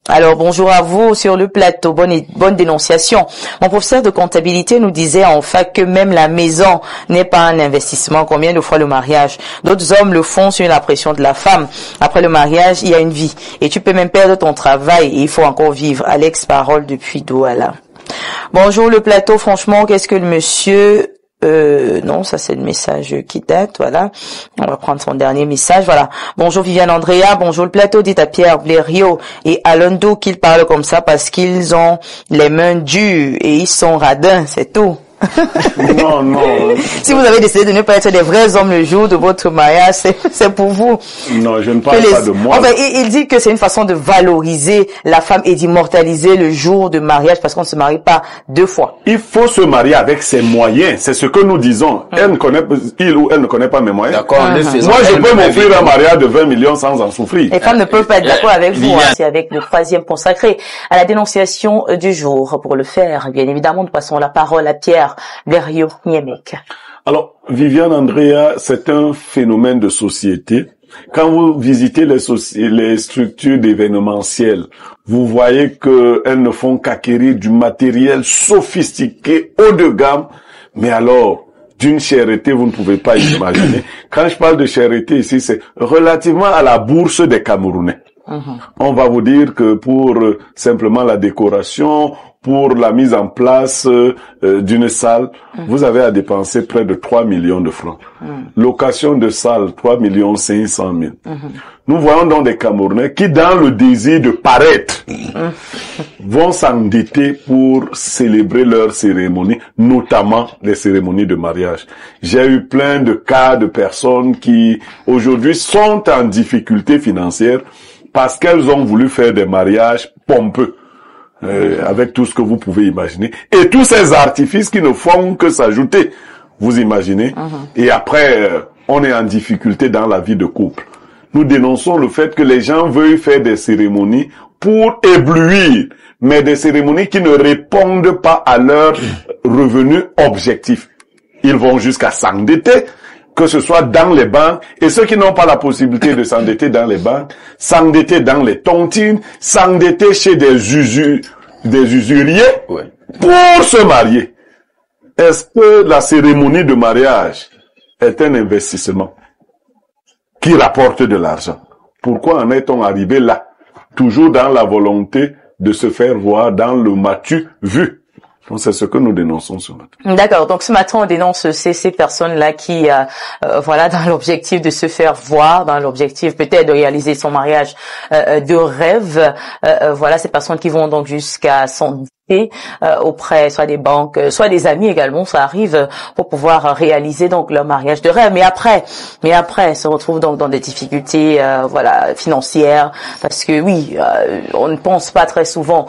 Alors, bonjour à vous sur le plateau. Bonne dénonciation. Mon professeur de comptabilité nous disait en fait que même la maison n'est pas un investissement. Combien de fois le mariage? D'autres hommes le font sur la pression de la femme. Après le mariage, il y a une vie. Et tu peux même perdre ton travail et il faut encore vivre. Alex Parole depuis Douala. Bonjour le plateau. Franchement, qu'est-ce que le monsieur... non, ça c'est le message qui date, voilà. On va prendre son dernier message, voilà. Bonjour Viviane Andrea, bonjour le plateau, dites à Pierre Blériot et Alondo qu'ils parlent comme ça parce qu'ils ont les mains dures et ils sont radins, c'est tout. Non. Si vous avez décidé de ne pas être des vrais hommes le jour de votre mariage, c'est pour vous. Non, je ne parle pas de moi. Enfin, il dit que c'est une façon de valoriser la femme et d'immortaliser le jour de mariage parce qu'on ne se marie pas deux fois. Il faut se marier avec ses moyens. C'est ce que nous disons. Il ou elle ne connaît pas mes moyens. D'accord. Moi, je peux m'offrir un mariage de 20 millions sans en souffrir. Les femmes ne peuvent pas être d'accord avec vous. C'est avec le troisième consacré à la dénonciation du jour. Pour le faire, bien évidemment, nous passons la parole à Pierre Blériot Niemek. Alors, Viviane Andrea, c'est un phénomène de société. Quand vous visitez les structures d'événementiel, vous voyez qu'elles ne font qu'acquérir du matériel sophistiqué, haut de gamme, mais alors, d'une cherté, vous ne pouvez pas imaginer. Quand je parle de cherté ici, c'est relativement à la bourse des Camerounais. On va vous dire que pour simplement la décoration, pour la mise en place d'une salle, vous avez à dépenser près de 3 millions de francs. Location de salle, 3 500 000. Nous voyons donc des Camerounais qui, dans le désir de paraître, vont s'endetter pour célébrer leurs cérémonies, notamment les cérémonies de mariage. J'ai eu plein de cas de personnes qui, aujourd'hui, sont en difficulté financière parce qu'elles ont voulu faire des mariages pompeux. Avec tout ce que vous pouvez imaginer. Et tous ces artifices qui ne font que s'ajouter, vous imaginez. Et après, on est en difficulté dans la vie de couple. Nous dénonçons le fait que les gens veuillent faire des cérémonies pour éblouir, mais des cérémonies qui ne répondent pas à leurs revenus objectifs. Ils vont jusqu'à s'endetter, que ce soit dans les banques, et ceux qui n'ont pas la possibilité de s'endetter dans les banques, s'endetter dans les tontines, s'endetter chez des usuriers pour se marier. Est-ce que la cérémonie de mariage est un investissement qui rapporte de l'argent? Pourquoi en est-on arrivé là? Toujours dans la volonté de se faire voir dans le matu vu. Donc c'est ce que nous dénonçons ce matin. D'accord. Donc ce matin on dénonce ces personnes-là qui, voilà, dans l'objectif de se faire voir, dans l'objectif peut-être de réaliser son mariage de rêve. Voilà, ces personnes qui vont donc jusqu'à s'endetter auprès soit des banques, soit des amis également, ça arrive pour pouvoir réaliser donc leur mariage de rêve. Mais après, se retrouve donc dans des difficultés, voilà, financières, parce que oui, on ne pense pas très souvent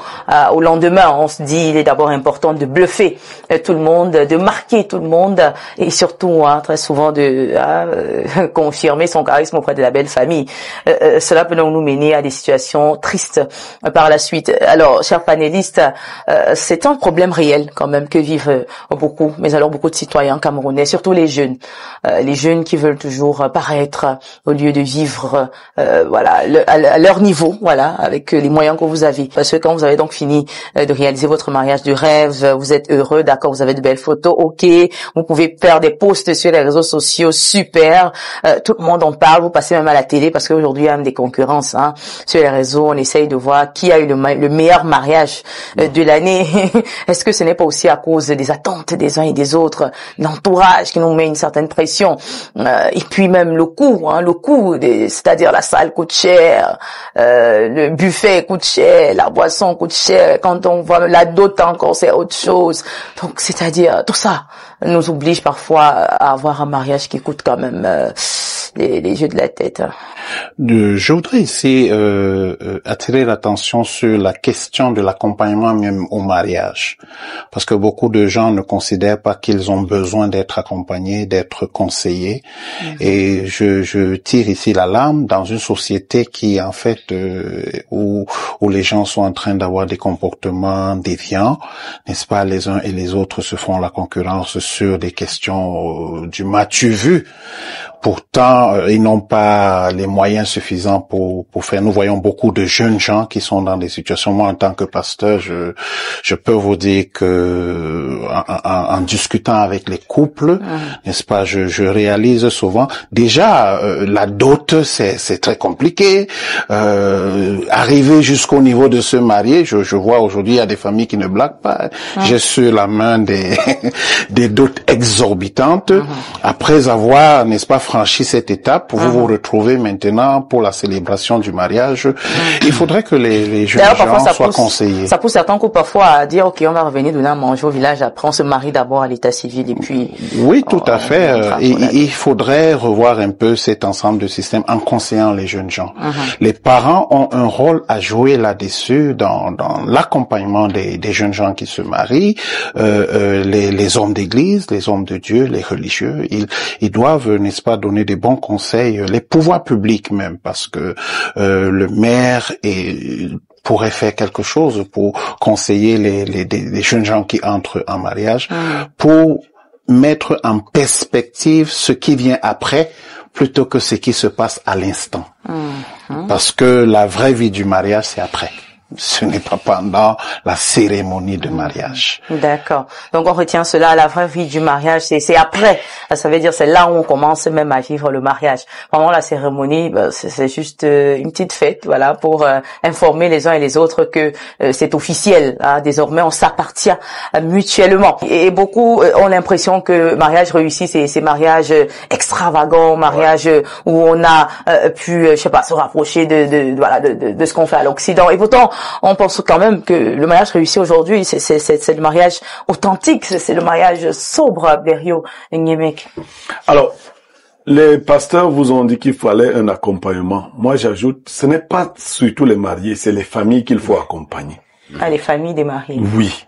au lendemain. On se dit, il est d'abord important de bluffer tout le monde, de marquer tout le monde, et surtout très souvent de confirmer son charisme auprès de la belle famille. Cela peut donc nous mener à des situations tristes par la suite. Alors, chers panélistes, c'est un problème réel quand même que vivent beaucoup de citoyens camerounais, surtout les jeunes qui veulent toujours paraître au lieu de vivre voilà à leur niveau, voilà, avec les moyens que vous avez. Parce que quand vous avez donc fini de réaliser votre mariage de rêve, vous êtes heureux, d'accord, vous avez de belles photos, ok, vous pouvez faire des posts sur les réseaux sociaux, super, tout le monde en parle, vous passez même à la télé parce qu'aujourd'hui il y a même des concurrences sur les réseaux, on essaye de voir qui a eu le meilleur mariage de l'année. Est-ce que ce n'est pas aussi à cause des attentes des uns et des autres, l'entourage qui nous met une certaine pression, et puis même le coût, c'est-à-dire la salle coûte cher, le buffet coûte cher, la boisson coûte cher, quand on voit la dot encore c'est autre chose. Donc c'est-à-dire tout ça nous oblige parfois à avoir un mariage qui coûte quand même les jeux de la tête. Je voudrais ici attirer l'attention sur la question de l'accompagnement même au mariage, parce que beaucoup de gens ne considèrent pas qu'ils ont besoin d'être accompagnés, d'être conseillés. Et je tire ici l'alarme dans une société qui en fait où les gens sont en train d'avoir des comportements déviants, n'est-ce pas, les uns et les autres se font la concurrence sur des questions du m'as-tu vu. Pourtant, souvent, ils n'ont pas les moyens suffisants pour faire. Nous voyons beaucoup de jeunes gens qui sont dans des situations. Moi, en tant que pasteur, je peux vous dire que en discutant avec les couples, n'est-ce pas, je réalise souvent déjà la dot, c'est très compliqué. Arriver jusqu'au niveau de se marier, je vois aujourd'hui il y a des familles qui ne blaguent pas. J'ai sur la main des dots exorbitantes. Après avoir, n'est-ce pas, franchi cette étape, vous vous retrouvez maintenant pour la célébration du mariage. Il faudrait que les jeunes gens soient conseillés. Ça pousse certains couples parfois à dire, ok, on va revenir de là manger au village, après on se marie d'abord à l'état civil et puis... Oui, tout à fait. Il faudrait revoir un peu cet ensemble de systèmes en conseillant les jeunes gens. Les parents ont un rôle à jouer là-dessus dans l'accompagnement des jeunes gens qui se marient, les hommes d'église, les hommes de Dieu, les religieux, ils doivent, n'est-ce pas, donner des bons conseils, les pouvoirs publics même, parce que le maire pourrait faire quelque chose pour conseiller les jeunes gens qui entrent en mariage, pour mettre en perspective ce qui vient après plutôt que ce qui se passe à l'instant. Parce que la vraie vie du mariage, c'est après. Ce n'est pas pendant la cérémonie de mariage. D'accord. Donc on retient cela, la vraie vie du mariage, c'est après. Ça veut dire c'est là où on commence même à vivre le mariage. Pendant la cérémonie, c'est juste une petite fête, voilà, pour informer les uns et les autres que c'est officiel. Hein, désormais, on s'appartient mutuellement. Et beaucoup ont l'impression que mariage réussi, c'est mariage extravagant, mariage où on a pu, je sais pas, se rapprocher de ce qu'on fait à l'Occident. Et pourtant, on pense quand même que le mariage réussi aujourd'hui, c'est le mariage authentique, c'est le mariage sobre, Berio Nyemek. Alors, les pasteurs vous ont dit qu'il fallait un accompagnement. Moi, j'ajoute, ce n'est pas surtout les mariés, c'est les familles qu'il faut accompagner. Ah, les familles des mariés. Oui.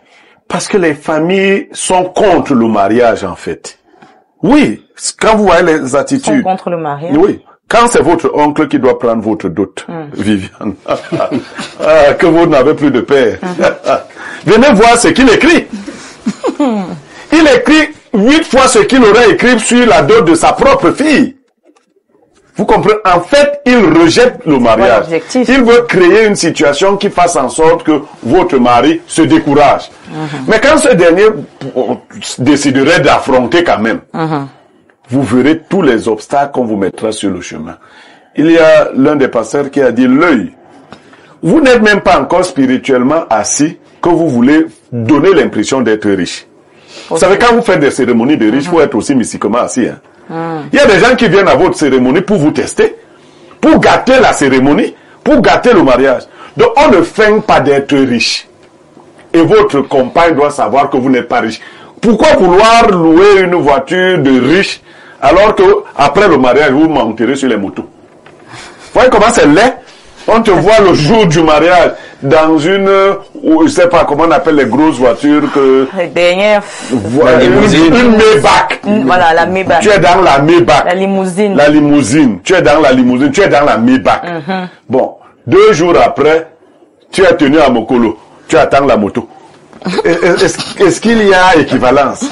Parce que les familles sont contre le mariage, en fait. Oui. Quand vous voyez les attitudes. Ils sont contre le mariage. Oui. Quand c'est votre oncle qui doit prendre votre dot, Viviane, que vous n'avez plus de père, venez voir ce qu'il écrit. Il écrit 8 fois ce qu'il aurait écrit sur la dot de sa propre fille. Vous comprenez? En fait, il rejette le mariage. Il veut créer une situation qui fasse en sorte que votre mari se décourage. Mais quand ce dernier déciderait d'affronter quand même, vous verrez tous les obstacles qu'on vous mettra sur le chemin. Il y a l'un des pasteurs qui a dit l'œil. Vous n'êtes même pas encore spirituellement assis que vous voulez donner l'impression d'être riche. Vous savez, quand vous faites des cérémonies de riches, il faut être aussi mystiquement assis. Il y a des gens qui viennent à votre cérémonie pour vous tester, pour gâter la cérémonie, pour gâter le mariage. Donc on ne feint pas d'être riche. Et votre compagne doit savoir que vous n'êtes pas riche. Pourquoi vouloir louer une voiture de riche alors que après le mariage, vous monterez sur les motos? Vous voyez comment c'est laid? On te voit le jour du mariage dans une, je sais pas comment on appelle les grosses voitures que... Voilà, une Maybach. Voilà, la Maybach. Tu es dans la Maybach. La limousine. La limousine. Tu es dans la limousine. Tu es dans la Maybach. Bon, 2 jours après, tu es tenu à Mokolo. Tu attends la moto. Est-ce qu'il y a équivalence?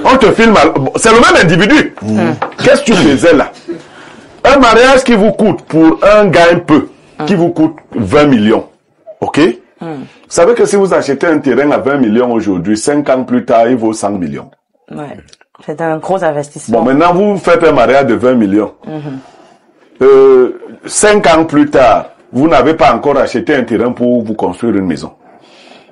On te filme, c'est le même individu. Qu'est-ce que tu faisais là? Un mariage qui vous coûte pour un gain peu, qui vous coûte 20 millions. Ok? Vous savez que si vous achetez un terrain à 20 millions aujourd'hui, 5 ans plus tard, il vaut 100 millions. Ouais. C'est un gros investissement. Bon, maintenant, vous faites un mariage de 20 millions. 5 ans plus tard, vous n'avez pas encore acheté un terrain pour vous construire une maison.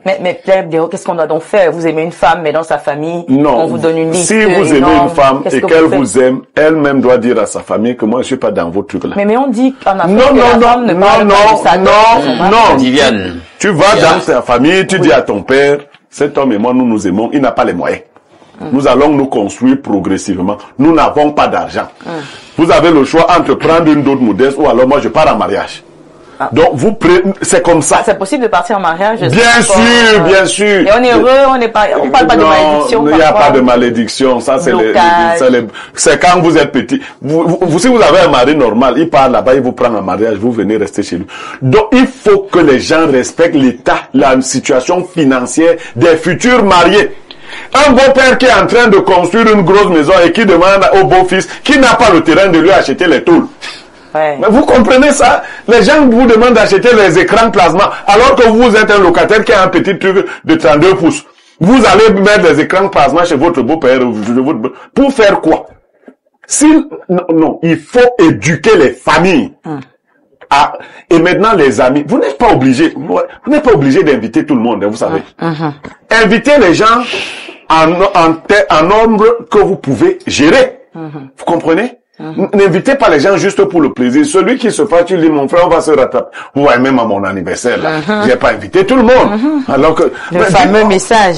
Mais Pierre, qu'est-ce qu'on doit donc faire? Vous aimez une femme, mais dans sa famille, non, on vous donne une liste. Si vous aimez une femme et qu'elle vous aime, elle-même doit dire à sa famille que moi je suis pas dans votre truc là. Mais on dit qu'en Afrique, la femme ne parle pas de sa non. Viviane. Tu vas dans ta famille, tu dis à ton père, cet homme et moi nous nous aimons, il n'a pas les moyens. Nous allons nous construire progressivement. Nous n'avons pas d'argent. Vous avez le choix entre prendre une dot modeste ou alors moi je pars en mariage. Donc vous c'est comme ça. C'est possible de partir en mariage. Bien sûr, bien sûr. Et on est heureux, on parle pas de malédiction. Il n'y a pas de malédiction. Ça c'est quand vous êtes petit. Si vous avez un mari normal, il part là-bas, il vous prend en mariage, vous venez rester chez lui. Donc il faut que les gens respectent l'état, la situation financière des futurs mariés. Un beau-père qui est en train de construire une grosse maison et qui demande au beau-fils, qui n'a pas le terrain, de lui acheter les tôles. Ouais. Mais vous comprenez ça? Les gens vous demandent d'acheter les écrans plasma, alors que vous êtes un locataire qui a un petit truc de 32 pouces. Vous allez mettre des écrans plasma chez votre beau-père, pour faire quoi? Non, il faut éduquer les familles. Et maintenant les amis, vous n'êtes pas obligé d'inviter tout le monde, vous savez. Invitez les gens en nombre que vous pouvez gérer. Vous comprenez? N'invitez pas les gens juste pour le plaisir. Celui qui se fâche, tu dis, mon frère, on va se rattraper. Vous voyez, même à mon anniversaire, là, j'ai pas invité tout le monde. Alors que, le fameux message.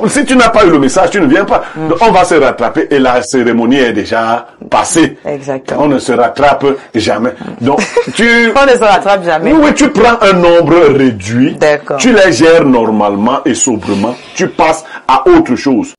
Si tu n'as pas eu le message, tu ne viens pas. Donc, on va se rattraper et la cérémonie est déjà passée. Exactement. On ne se rattrape jamais. Donc, on ne se rattrape jamais. Oui, tu prends un nombre réduit. D'accord. Tu les gères normalement et sobrement. Tu passes à autre chose.